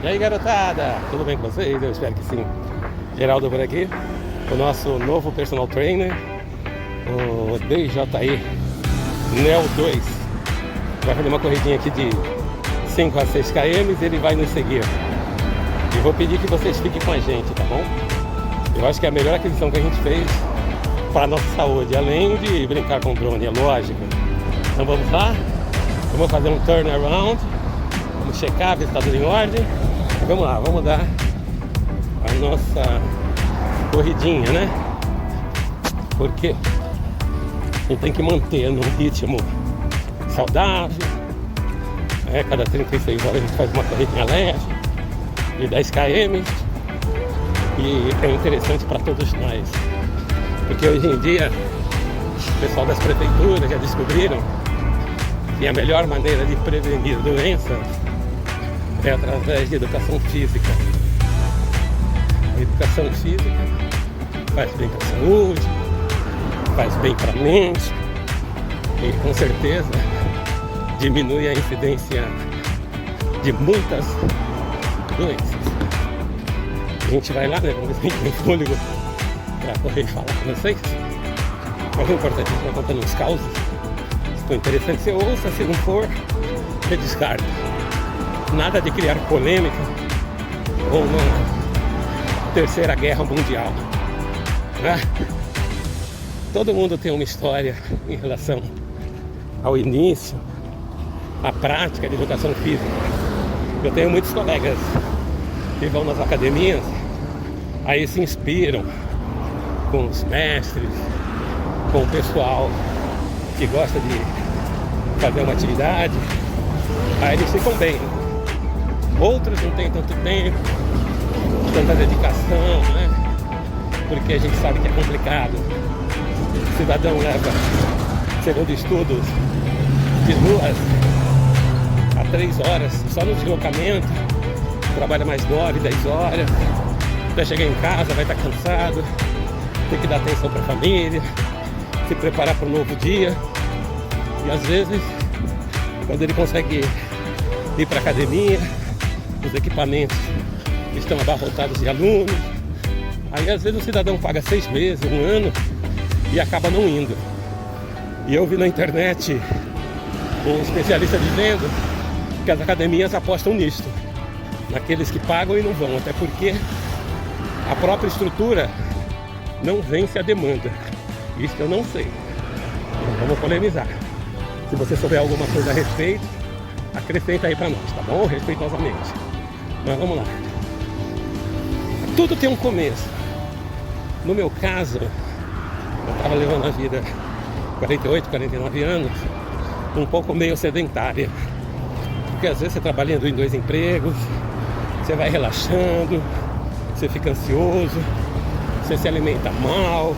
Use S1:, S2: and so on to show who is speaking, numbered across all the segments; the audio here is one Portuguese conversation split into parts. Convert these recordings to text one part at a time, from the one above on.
S1: E aí, garotada, tudo bem com vocês? Eu espero que sim. Geraldo por aqui, o nosso novo personal trainer, o DJI Neo 2. Vai fazer uma corridinha aqui de 5 a 6 km e ele vai nos seguir. E vou pedir que vocês fiquem com a gente, tá bom? Eu acho que é a melhor aquisição que a gente fez para a nossa saúde, além de brincar com o drone, é lógico. Então vamos lá, vamos fazer um turnaround, vamos checar, ver se está tudo em ordem. E vamos lá, vamos dar a nossa corridinha, né? Porque a gente tem que manter num ritmo saudável. Cada 36 horas a gente faz uma corridinha leve de 10 km. E é interessante para todos nós, porque hoje em dia o pessoal das prefeituras já descobriram que a melhor maneira de prevenir doenças é através de educação física. A educação física faz bem para a saúde, faz bem para a mente e com certeza diminui a incidência de muitas doenças. A gente vai lá, né? Vamos ver se a gente tem fôlego para correr e falar com vocês. Mas o importante é que eu estou contando uns causos. Se for interessante, você ouça. Se não for, você descarta. Nada de criar polêmica ou uma terceira guerra mundial, né? Todo mundo tem uma história em relação ao início, à prática de educação física. Eu tenho muitos colegas que vão nas academias, aí se inspiram com os mestres, com o pessoal que gosta de fazer uma atividade, aí eles ficam bem. Outros não têm tanto tempo, tanta dedicação, né? Porque a gente sabe que é complicado. O cidadão leva, segundo estudos, de 2 a 3 horas só no deslocamento, trabalha mais 9, 10 horas, até chegar em casa vai estar cansado, tem que dar atenção para a família, se preparar para um novo dia. E às vezes, quando ele consegue ir para a academia, os equipamentos estão abarrotados de alunos, aí às vezes o cidadão paga 6 meses, 1 ano e acaba não indo. E eu vi na internet um especialista dizendo que as academias apostam nisso, naqueles que pagam e não vão, até porque a própria estrutura não vence a demanda. Isso eu não sei, não vamos polemizar. Se você souber alguma coisa a respeito, acrescenta aí pra nós, tá bom? Respeitosamente. Mas vamos lá. Tudo tem um começo. No meu caso, eu estava levando a vida 48, 49 anos, um pouco meio sedentária. Porque às vezes você trabalhando em 2 empregos, você vai relaxando, você fica ansioso, você se alimenta mal,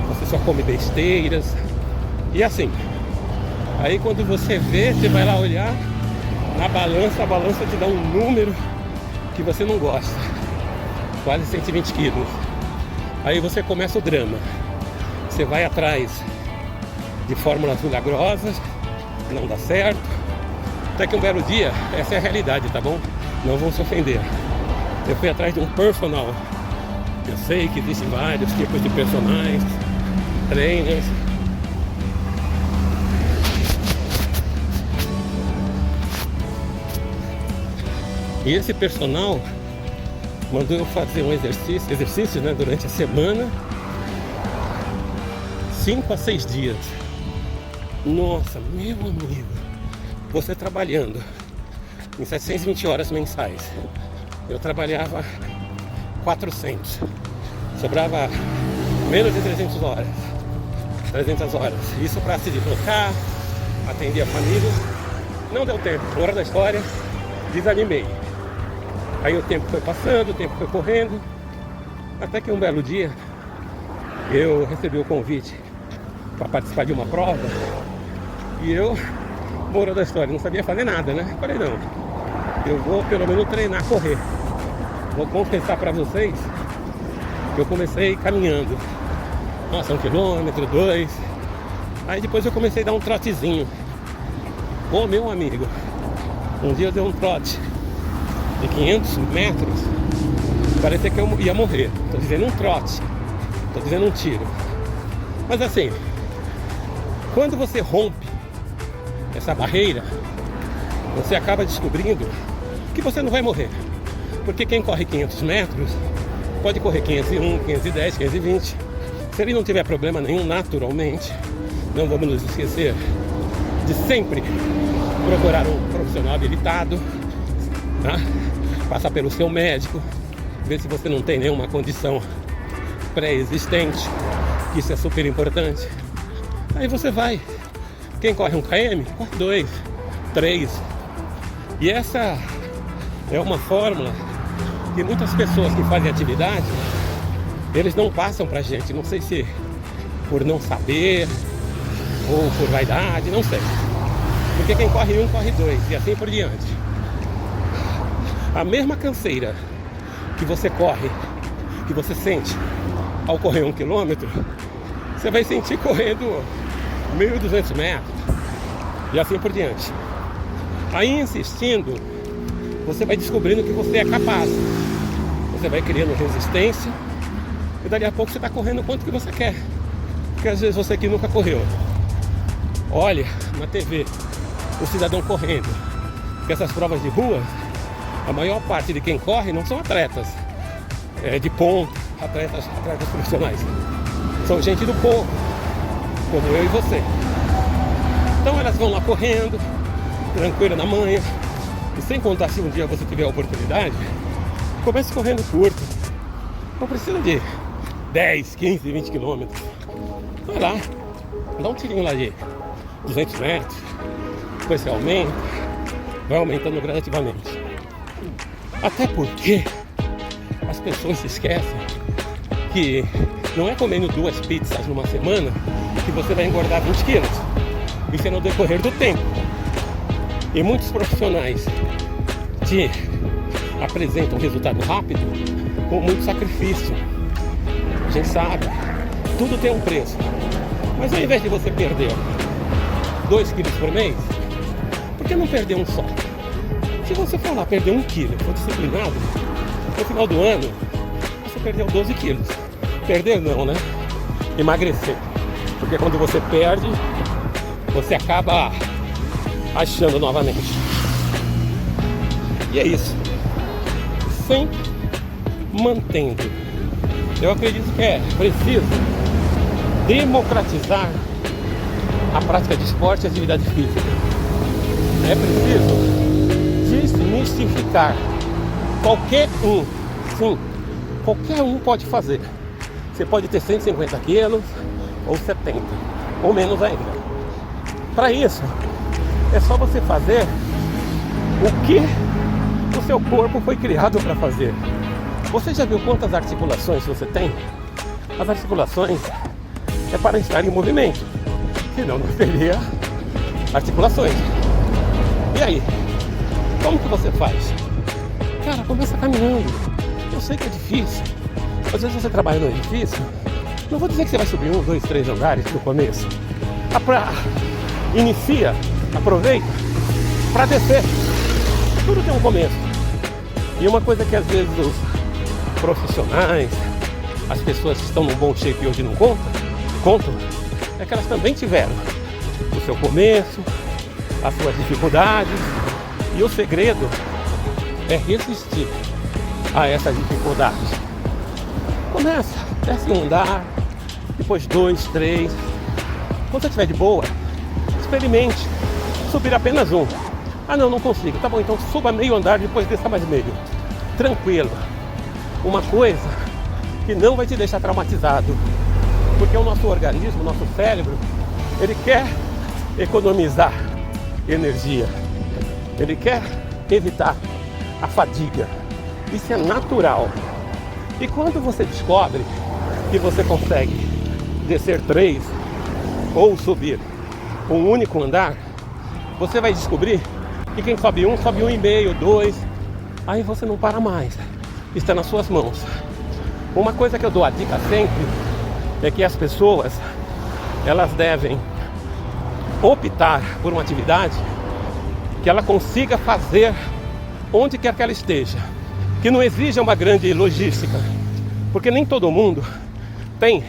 S1: você só come besteiras. E assim, aí quando você vê, você vai lá olhar na balança, a balança te dá um número que você não gosta, quase 120 quilos. Aí você começa o drama, você vai atrás de fórmulas milagrosas, não dá certo, até que um belo dia, essa é a realidade, tá bom? Não vão se ofender. Eu fui atrás de um personal. Eu sei que existem vários tipos de personagens, trainers. E esse personal mandou eu fazer um exercício, né, durante a semana, 5 a 6 dias. Nossa, meu amigo, você trabalhando em 720 horas mensais, eu trabalhava 400, sobrava menos de 300 horas, isso para se deslocar, atender a família. Não deu tempo, hora da história, desanimei. Aí o tempo foi passando, o tempo foi correndo, até que um belo dia eu recebi o convite para participar de uma prova e eu, moral da história, não sabia fazer nada, né? Falei, não, eu vou pelo menos treinar, correr. Vou confessar para vocês que eu comecei caminhando, nossa, 1 quilômetro, 2, aí depois eu comecei a dar um trotezinho. Ô meu amigo, um dia eu dei um trote de 500 metros, parecia que eu ia morrer. Estou dizendo um trote, estou dizendo um tiro. Mas assim, quando você rompe essa barreira, você acaba descobrindo que você não vai morrer. Porque quem corre 500 metros pode correr 501, 510, 520. Se ele não tiver problema nenhum naturalmente, não vamos nos esquecer de sempre procurar um profissional habilitado, tá? Passar pelo seu médico, ver se você não tem nenhuma condição pré-existente. Isso é super importante. Aí você vai. Quem corre 1 km, corre 2, 3. E essa é uma fórmula que muitas pessoas que fazem atividade, eles não passam pra gente. Não sei se por não saber ou por vaidade, não sei. Porque quem corre 1, corre 2 e assim por diante. A mesma canseira que você corre, que você sente ao correr 1 quilômetro, você vai sentir correndo 1.200 metros e assim por diante. Aí, insistindo, você vai descobrindo que você é capaz. Você vai criando resistência e dali a pouco você está correndo o quanto que você quer. Porque às vezes você que nunca correu, olha na TV o cidadão correndo. Porque essas provas de rua, a maior parte de quem corre não são atletas de ponta, atletas profissionais. São gente do povo, como eu e você. Então elas vão lá correndo, tranquila na manhã. E sem contar, se um dia você tiver a oportunidade, comece correndo curto. Não precisa de 10, 15, 20 quilômetros. Vai lá, dá um tirinho lá de 200 metros. Depois você aumenta, vai aumentando gradativamente. Até porque as pessoas se esquecem que não é comendo 2 pizzas numa semana que você vai engordar 20 quilos. Isso é no decorrer do tempo. E muitos profissionais te apresentam resultado rápido com muito sacrifício. A gente sabe, tudo tem um preço. Mas ao invés de você perder 2 quilos por mês, por que não perder um só? Se você for lá perder 1 quilo, for disciplinado, no final do ano, você perdeu 12 quilos. Perder não, né? Emagrecer. Porque quando você perde, você acaba achando novamente. E é isso. Sempre mantendo. Eu acredito que é preciso democratizar a prática de esporte e atividade física. É preciso desmistificar. Qualquer um, sim, qualquer um pode fazer. Você pode ter 150 quilos ou 70, ou menos ainda. Para isso, é só você fazer o que o seu corpo foi criado para fazer. Você já viu quantas articulações você tem? As articulações é para estar em movimento, senão não teria articulações. E aí, como que você faz? Cara, começa caminhando. Eu sei que é difícil. Às vezes você trabalha no edifício. Não vou dizer que você vai subir 1, 2, 3 andares no começo. Inicia, aproveita para descer. Tudo tem um começo. E uma coisa que às vezes os profissionais, as pessoas que estão num bom shape hoje não contam, é que elas também tiveram o seu começo, as suas dificuldades. E o segredo é resistir a essas dificuldades. Começa, desce um andar, depois 2, 3. Quando você estiver de boa, experimente subir apenas 1. Ah não consigo. Tá bom, então suba meio andar, depois desça mais meio. Tranquilo. Uma coisa que não vai te deixar traumatizado. Porque o nosso organismo, o nosso cérebro, ele quer economizar energia. Ele quer evitar a fadiga. Isso é natural. E quando você descobre que você consegue descer 3 ou subir um único andar, você vai descobrir que quem sobe 1, sobe 1,5, 2, aí você não para mais. Está nas suas mãos. Uma coisa que eu dou a dica sempre é que as pessoas, elas devem optar por uma atividade que ela consiga fazer onde quer que ela esteja, que não exija uma grande logística, porque nem todo mundo tem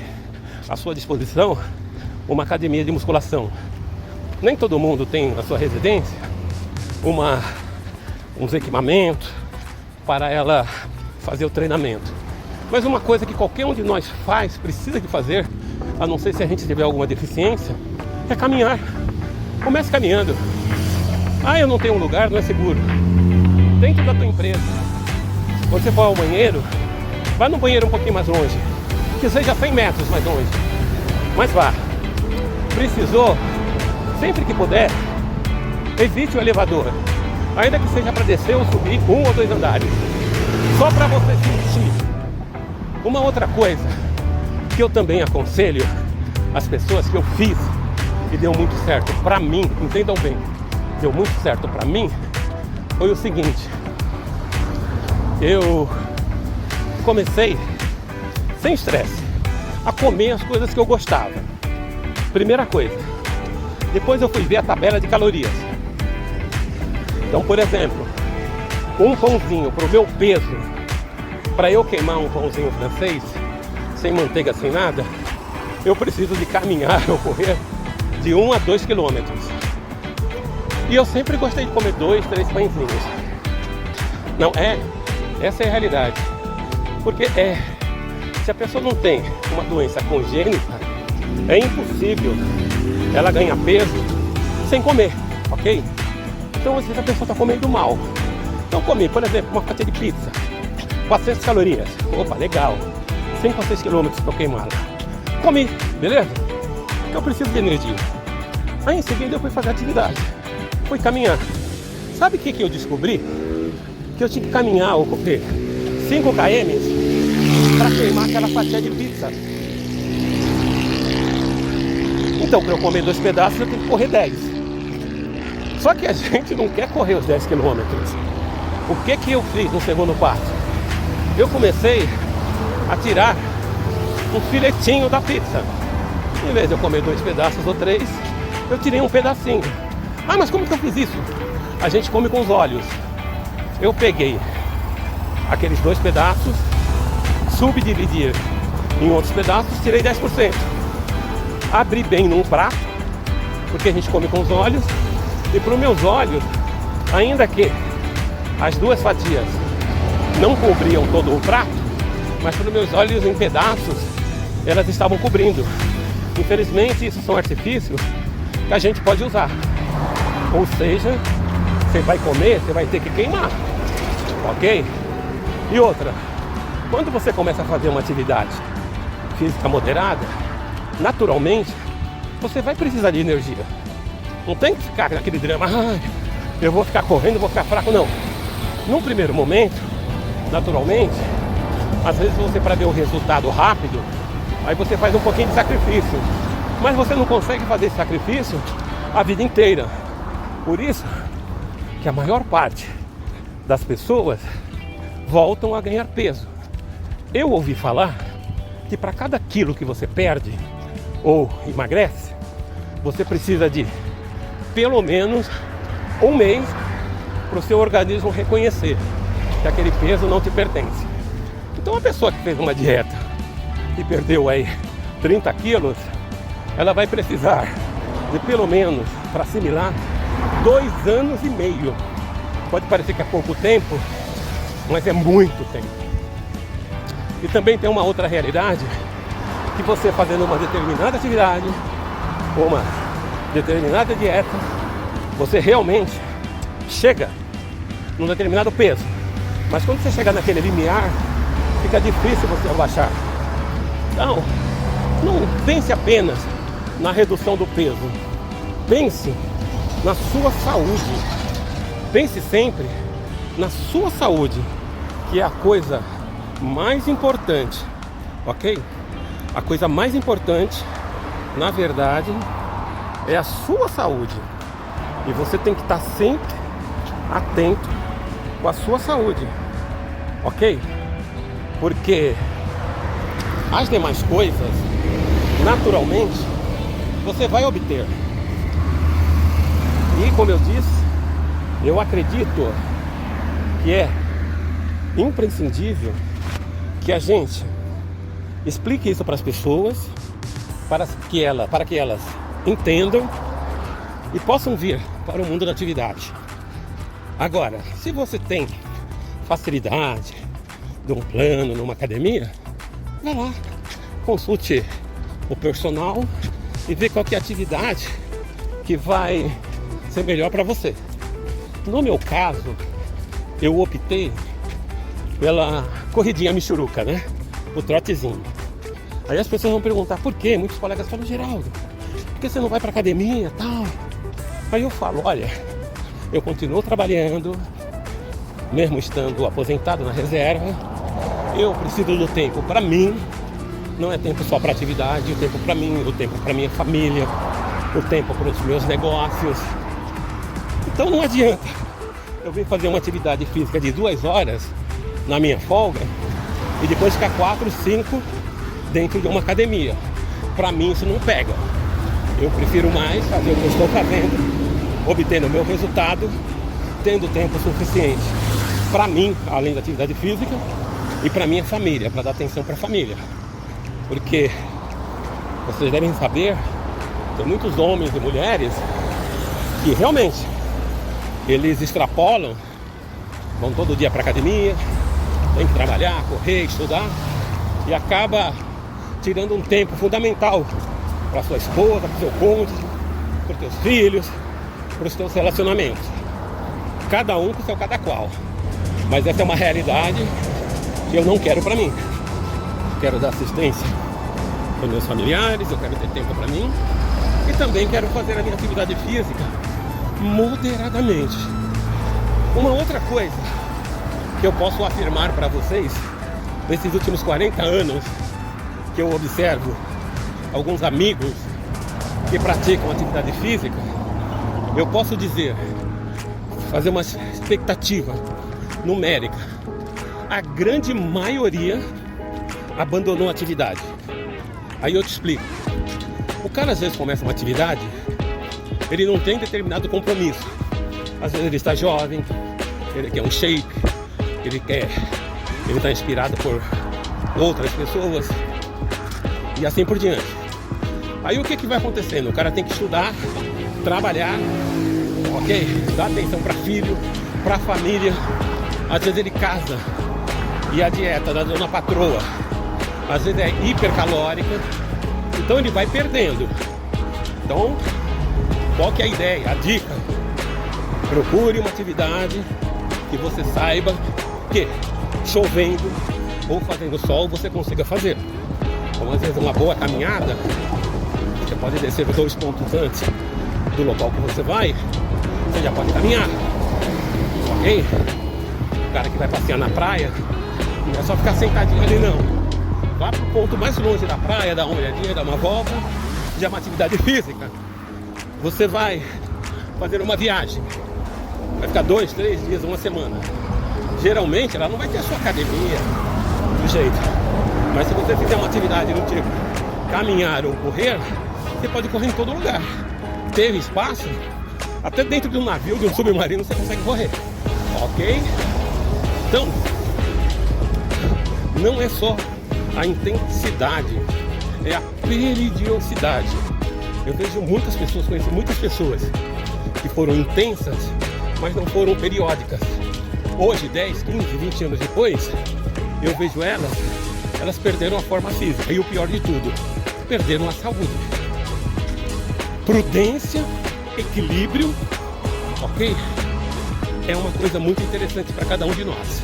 S1: à sua disposição uma academia de musculação, nem todo mundo tem na sua residência uns equipamentos para ela fazer o treinamento. Mas uma coisa que qualquer um de nós precisa de fazer, a não ser se a gente tiver alguma deficiência, é caminhar. Comece caminhando. Eu não tenho um lugar, não é seguro. Dentro da tua empresa, quando você for ao banheiro, vá no banheiro um pouquinho mais longe, que seja 100 metros mais longe, mas vá. Precisou, sempre que puder, evite o elevador, ainda que seja para descer ou subir 1 ou 2 andares, só para você sentir. Uma outra coisa que eu também aconselho as pessoas, que eu fiz e deu muito certo para mim, entendam bem, deu muito certo para mim, foi o seguinte: eu comecei sem estresse a comer as coisas que eu gostava. Primeira coisa. Depois eu fui ver a tabela de calorias. Então, por exemplo, um pãozinho para o meu peso, para eu queimar um pãozinho francês, sem manteiga, sem nada, eu preciso de caminhar ou correr de 1 a 2 quilômetros. E eu sempre gostei de comer 2, 3 pãezinhos. Não, essa é a realidade. Porque se a pessoa não tem uma doença congênita, é impossível ela ganhar peso sem comer, ok? Então às vezes a pessoa está comendo mal. Então comi, por exemplo, uma fatia de pizza, 400 calorias. Opa, legal. 5 a 6 quilômetros para eu queimá-la. Comi, beleza? Porque eu preciso de energia. Aí em seguida eu fui fazer atividade. Fui caminhar. Sabe o que eu descobri? Que eu tinha que caminhar ou correr 5 km para queimar aquela fatia de pizza. Então, para eu comer 2 pedaços, eu tenho que correr 10. Só que a gente não quer correr os 10 quilômetros. O que eu fiz no segundo passo? Eu comecei a tirar um filetinho da pizza. Em vez de eu comer 2 pedaços ou 3, eu tirei um pedacinho. Mas como que eu fiz isso? A gente come com os olhos. Eu peguei aqueles 2 pedaços, subdividi em outros pedaços, tirei 10%. Abri bem num prato, porque a gente come com os olhos, e para os meus olhos, ainda que as 2 fatias não cobriam todo o prato, mas para os meus olhos em pedaços, elas estavam cobrindo. Infelizmente, isso são artifícios que a gente pode usar. Ou seja, você vai comer, você vai ter que queimar, ok? E outra, quando você começa a fazer uma atividade física moderada, naturalmente, você vai precisar de energia. Não tem que ficar naquele drama, eu vou ficar correndo, vou ficar fraco, não. Num primeiro momento, naturalmente, às vezes você, para ver o resultado rápido, aí você faz um pouquinho de sacrifício. Mas você não consegue fazer esse sacrifício a vida inteira. Por isso que a maior parte das pessoas voltam a ganhar peso. Eu ouvi falar que para cada quilo que você perde ou emagrece, você precisa de pelo menos 1 mês para o seu organismo reconhecer que aquele peso não te pertence. Então a pessoa que fez uma dieta e perdeu aí 30 quilos, ela vai precisar de pelo menos, para assimilar, 2 anos e meio. Pode parecer que é pouco tempo, mas é muito tempo. E também tem uma outra realidade, que você fazendo uma determinada atividade, ou uma determinada dieta, você realmente chega num determinado peso. Mas quando você chegar naquele limiar, fica difícil você abaixar. Então, não pense apenas na redução do peso. Pense na sua saúde. Pense sempre na sua saúde, que é a coisa mais importante, ok? A coisa mais importante, na verdade, é a sua saúde. E você tem que estar sempre atento com a sua saúde, ok? Porque as demais coisas, naturalmente, você vai obter. E como eu disse, eu acredito que é imprescindível que a gente explique isso para as pessoas, para que elas entendam e possam vir para o mundo da atividade. Agora, se você tem facilidade de um plano numa academia, vai lá, consulte o personal e vê qual que é a atividade que vai ser melhor para você. No meu caso, eu optei pela corridinha michuruca, né? O trotezinho. Aí as pessoas vão perguntar por quê? Muitos colegas falam, Geraldo, por que você não vai para academia e tal? Aí eu falo, olha, eu continuo trabalhando, mesmo estando aposentado na reserva, eu preciso do tempo para mim, não é tempo só para atividade, o tempo para mim, o tempo para minha família, o tempo para os meus negócios. Então não adianta eu vir fazer uma atividade física de 2 horas na minha folga e depois ficar 4, 5 dentro de uma academia. Para mim isso não pega. Eu prefiro mais fazer o que eu estou fazendo, obtendo o meu resultado, tendo tempo suficiente para mim, além da atividade física, e para minha família, para dar atenção para a família. Porque vocês devem saber, tem muitos homens e mulheres que realmente eles extrapolam, vão todo dia para academia, tem que trabalhar, correr, estudar, e acaba tirando um tempo fundamental para sua esposa, para o seu cônjuge, para os seus filhos, para os seus relacionamentos. Cada um com seu cada qual. Mas essa é uma realidade que eu não quero para mim. Quero dar assistência para meus familiares, eu quero ter tempo para mim e também quero fazer a minha atividade física moderadamente. Uma outra coisa que eu posso afirmar para vocês, nesses últimos 40 anos que eu observo alguns amigos que praticam atividade física, eu posso dizer, fazer uma expectativa numérica, a grande maioria abandonou a atividade. Aí eu te explico. O cara às vezes começa uma atividade, ele não tem determinado compromisso. Às vezes ele está jovem, ele quer um shape, ele está inspirado por outras pessoas e assim por diante. Aí o que vai acontecendo? O cara tem que estudar, trabalhar, ok? Dar atenção para filho, para família. Às vezes ele casa e a dieta da dona patroa às vezes é hipercalórica, então ele vai perdendo. Então, qual que é a ideia, a dica? Procure uma atividade que você saiba que chovendo ou fazendo sol você consiga fazer. Então, às vezes uma boa caminhada, você pode descer 2 pontos antes do local que você vai, você já pode caminhar, ok? O cara que vai passear na praia, não é só ficar sentadinho ali não. Vá para o ponto mais longe da praia, dá uma olhadinha, dá uma volta, já é uma atividade física. Você vai fazer uma viagem, vai ficar 2, 3 dias, uma semana. Geralmente ela não vai ter a sua academia do jeito, mas se você fizer uma atividade do tipo caminhar ou correr, você pode correr em todo lugar. Teve espaço, até dentro de um navio, de um submarino você consegue correr, ok? Então, não é só a intensidade, é a periodicidade. Eu vejo muitas pessoas, conheço muitas pessoas que foram intensas, mas não foram periódicas. Hoje, 10, 15, 20 anos depois, eu vejo elas perderam a forma física. E o pior de tudo, perderam a saúde. Prudência, equilíbrio, ok? É uma coisa muito interessante para cada um de nós.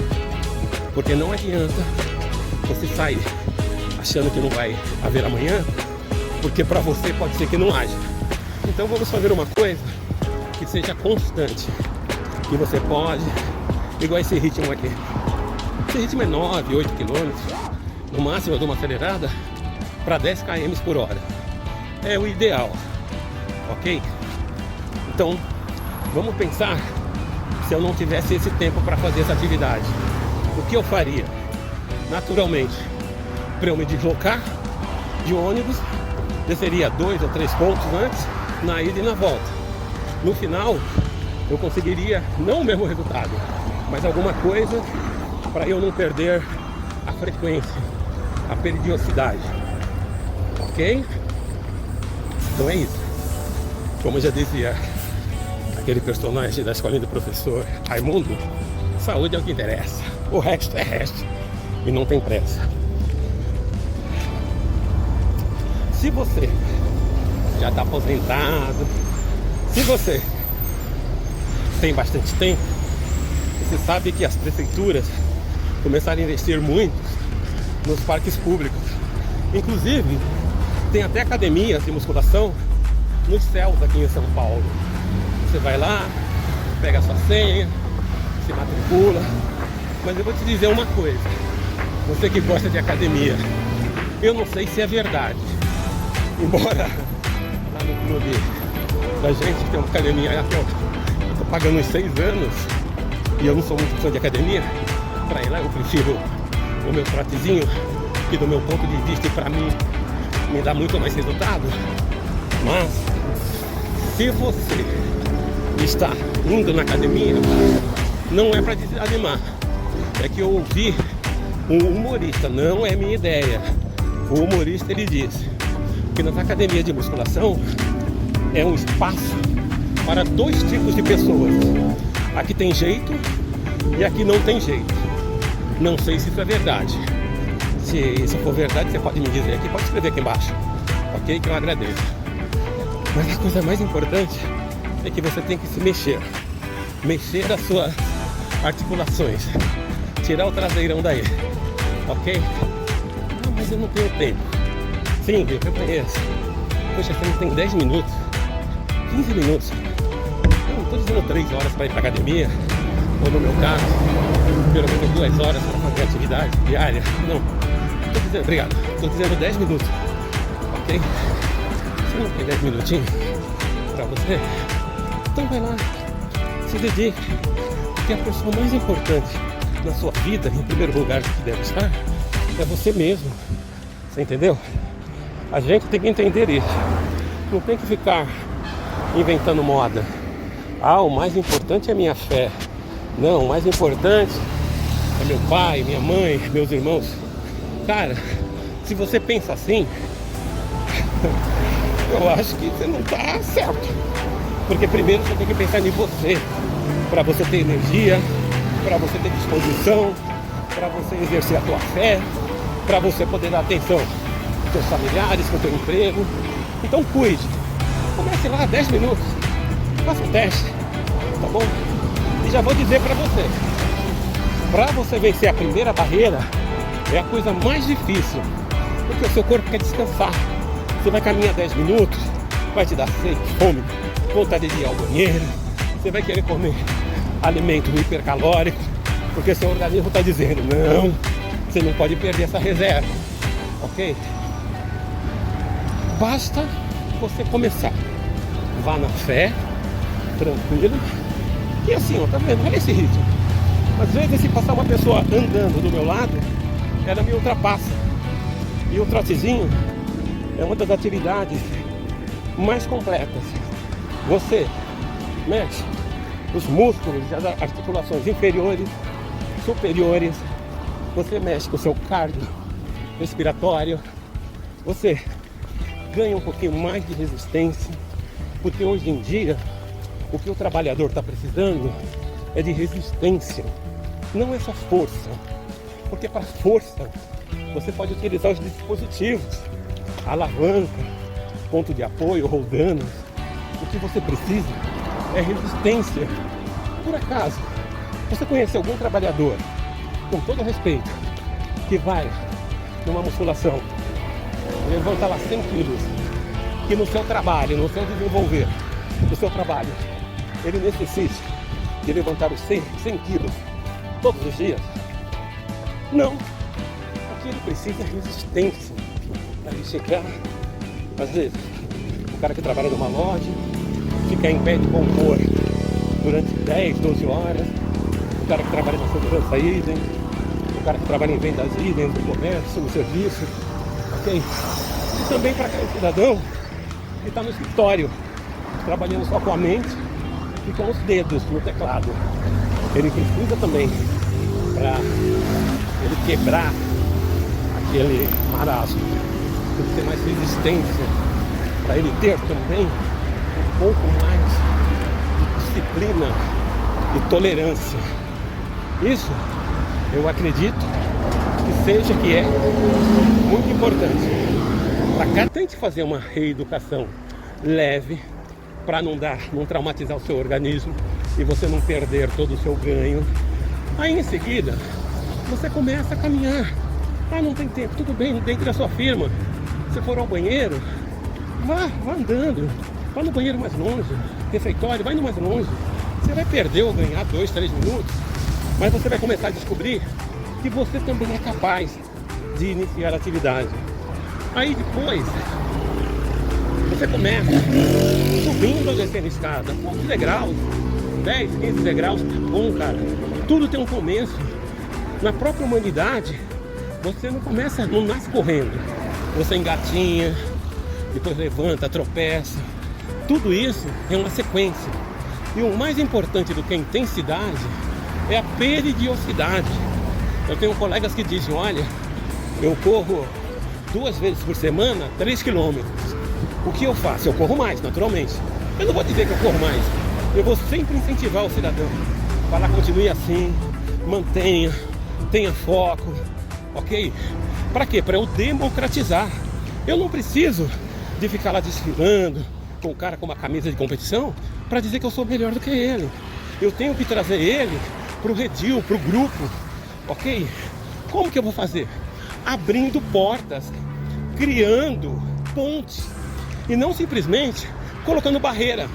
S1: Porque não adianta você sair achando que não vai haver amanhã, porque para você pode ser que não haja. Então vamos fazer uma coisa que seja constante, que você pode, igual esse ritmo aqui. Esse ritmo é 9, 8 km, no máximo eu dou uma acelerada para 10 km por hora. É o ideal, ok? Então vamos pensar, se eu não tivesse esse tempo para fazer essa atividade, o que eu faria? Naturalmente, para eu me deslocar de ônibus, desceria 2 ou 3 pontos antes, na ida e na volta. No final, eu conseguiria não o mesmo resultado, mas alguma coisa para eu não perder a frequência, a periodicidade, ok? Então é isso. Como já dizia aquele personagem da escolinha do professor Raimundo, saúde é o que interessa, o resto é resto e não tem pressa. Se você já está aposentado, se você tem bastante tempo, você sabe que as prefeituras começaram a investir muito nos parques públicos. Inclusive, tem até academias de musculação nos céus aqui em São Paulo. Você vai lá, pega a sua senha, se matricula. Mas eu vou te dizer uma coisa, você que gosta de academia, eu não sei se é verdade. Embora lá no clube da gente tem uma academia que eu tô pagando uns 6 anos e eu não sou muito fã de academia, pra ir lá eu prefiro o meu trotezinho, que do meu ponto de vista e pra mim me dá muito mais resultado. Mas se você está indo na academia, não é para desanimar. É que eu ouvi um humorista, não é minha ideia. O humorista ele disse que nas academias de musculação é um espaço para 2 tipos de pessoas. Aqui tem jeito e aqui não tem jeito. Não sei se isso é verdade. Se isso for verdade, você pode me dizer aqui, pode escrever aqui embaixo, ok? Que eu agradeço. Mas a coisa mais importante é que você tem que se mexer. Mexer as suas articulações. Tirar o traseirão daí, ok? Ah, mas eu não tenho tempo. Sim, eu conheço. Poxa, você não tem 10 minutos, 15 minutos. Eu não estou dizendo 3 horas para ir para academia, ou no meu caso, pelo menos 2 horas para fazer atividade diária. Não, estou dizendo, obrigado, estou dizendo 10 minutos, ok? Você não tem 10 minutinhos para você? Então vai lá, se dedique, porque a pessoa mais importante na sua vida, em primeiro lugar que deve estar, é você mesmo. Você entendeu? A gente tem que entender isso. Não tem que ficar inventando moda. Ah, o mais importante é a minha fé. Não, o mais importante é meu pai, minha mãe, meus irmãos. Cara, se você pensa assim, eu acho que você não está certo. Porque primeiro você tem que pensar em você, para você ter energia, para você ter disposição, para você exercer a tua fé, para você poder dar atenção aos teus familiares, com o teu emprego. Então cuide. Comece lá 10 minutos. Faça um teste, tá bom? E já vou dizer para você vencer a primeira barreira, é a coisa mais difícil, porque o seu corpo quer descansar. Você vai caminhar 10 minutos, vai te dar sede, fome, vontade de ir ao banheiro, você vai querer comer alimento hipercalórico, porque seu organismo está dizendo, não, você não pode perder essa reserva, ok? Basta você começar. Vá na fé, tranquilo. E assim, ó, tá vendo? Olha esse ritmo. Às vezes, se passar uma pessoa andando do meu lado, ela me ultrapassa. E o trotezinho é uma das atividades mais completas. Você mexe os músculos e as articulações inferiores, superiores. Você mexe com o seu cardio respiratório. Você ganha um pouquinho mais de resistência. Porque hoje em dia, o que o trabalhador está precisando é de resistência. Não é só força. Porque para força, você pode utilizar os dispositivos. Alavanca, ponto de apoio, roldanas. O que você precisa é resistência. Por acaso, você conhece algum trabalhador, com todo respeito, que vai numa musculação, levanta lá 100 quilos, que no seu trabalho, no seu desenvolver, no seu trabalho, ele necessita de levantar os 100 quilos todos os dias? Não. O que ele precisa é resistência para ele chegar. Às vezes, o cara que trabalha numa loja, fica em pé de bom humor durante 10, 12 horas. O cara que trabalha na segurança idem. O cara que trabalha em vendas idem, no comércio, no serviço. Ok? E também para aquele cidadão que está no escritório, trabalhando só com a mente e com os dedos no teclado. ele precisa também, para ele quebrar aquele marasmo, ele ter mais resistência, para ele ter também um pouco mais de disciplina e tolerância. Isso eu acredito que é muito importante. Para cá, tente fazer uma reeducação leve, para não traumatizar o seu organismo e você não perder todo o seu ganho. Aí em seguida você começa a caminhar. Não tem tempo, tudo bem, dentro da sua firma. Se for ao banheiro, vá andando, vá no banheiro mais longe, refeitório, vai no mais longe. Você vai perder ou ganhar 2, 3 minutos, mas você vai começar a descobrir que você também é capaz de iniciar a atividade. Aí depois você começa subindo ou descendo a escada, poucos degraus, 10, 15 degraus, tá bom, cara. Tudo tem um começo. Na própria humanidade, você não nasce correndo. Você engatinha, depois levanta, tropeça. Tudo isso é uma sequência. E o mais importante do que a intensidade é a periodicidade. Eu tenho colegas que dizem, olha, eu corro 2 vezes por semana, 3 quilômetros. O que eu faço? Eu corro mais, naturalmente. Eu não vou dizer que eu corro mais. Eu vou sempre incentivar o cidadão. Falar, continue assim, mantenha, tenha foco, ok? Para quê? Para eu democratizar. Eu não preciso de ficar lá desfilando com o cara com uma camisa de competição para dizer que eu sou melhor do que ele. Eu tenho que trazer ele para o redil, para o grupo, ok? Como que eu vou fazer? Abrindo portas, criando pontes e não simplesmente colocando barreira.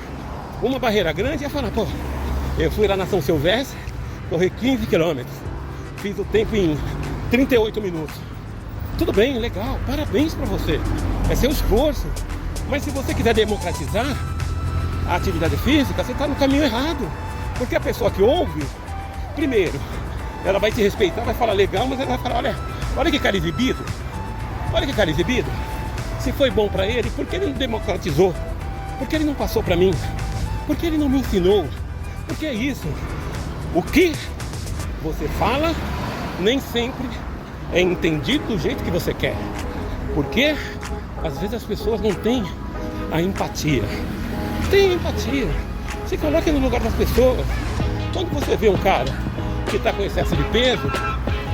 S1: Uma barreira grande é falar, pô, eu fui lá na São Silvestre, corri 15 quilômetros, fiz o tempo em 38 minutos. Tudo bem, legal, parabéns para você, é seu esforço. Mas se você quiser democratizar a atividade física, você está no caminho errado. Porque a pessoa que ouve, primeiro, ela vai te respeitar, vai falar legal, mas ela vai falar, olha que cara exibido. Olha que cara exibido. Se foi bom para ele, por que ele não democratizou? Por que ele não passou para mim? Por que ele não me ensinou? Porque é isso. O que você fala nem sempre é entendido do jeito que você quer. Porque às vezes as pessoas não têm a empatia. Tem empatia. Se coloque no lugar das pessoas. Quando você vê um cara que está com excesso de peso,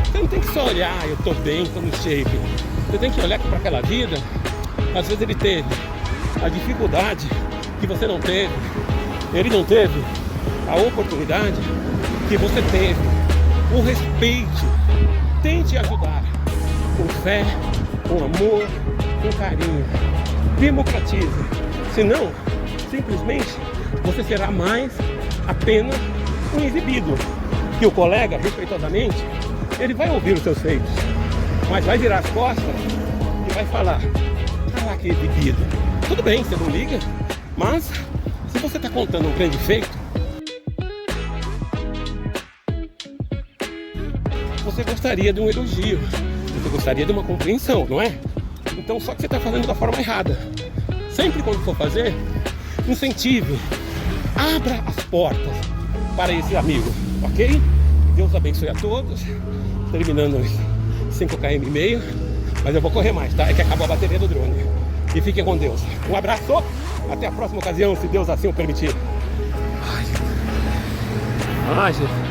S1: você não tem que só olhar, eu estou bem, estou no shape. Você tem que olhar para aquela vida. Às vezes ele teve a dificuldade que você não teve. Ele não teve a oportunidade que você teve. O respeite. Tente ajudar. Com fé, com amor, com carinho. Democratize. Senão, simplesmente, você será mais apenas um exibido. Que o colega, respeitosamente, ele vai ouvir os seus feitos, mas vai virar as costas e vai falar, ah lá que exibido. Tudo bem, você não liga, mas se você está contando um grande feito, você gostaria de um elogio, você gostaria de uma compreensão, não é? Então só que você está fazendo da forma errada. Sempre quando for fazer, incentive, abra as portas para esse amigo, ok? Deus abençoe a todos. Terminando os 5 km e meio, mas eu vou correr mais, tá? É que acabou a bateria do drone. E fiquem com Deus. Um abraço, até a próxima ocasião, se Deus assim o permitir. Ai, gente.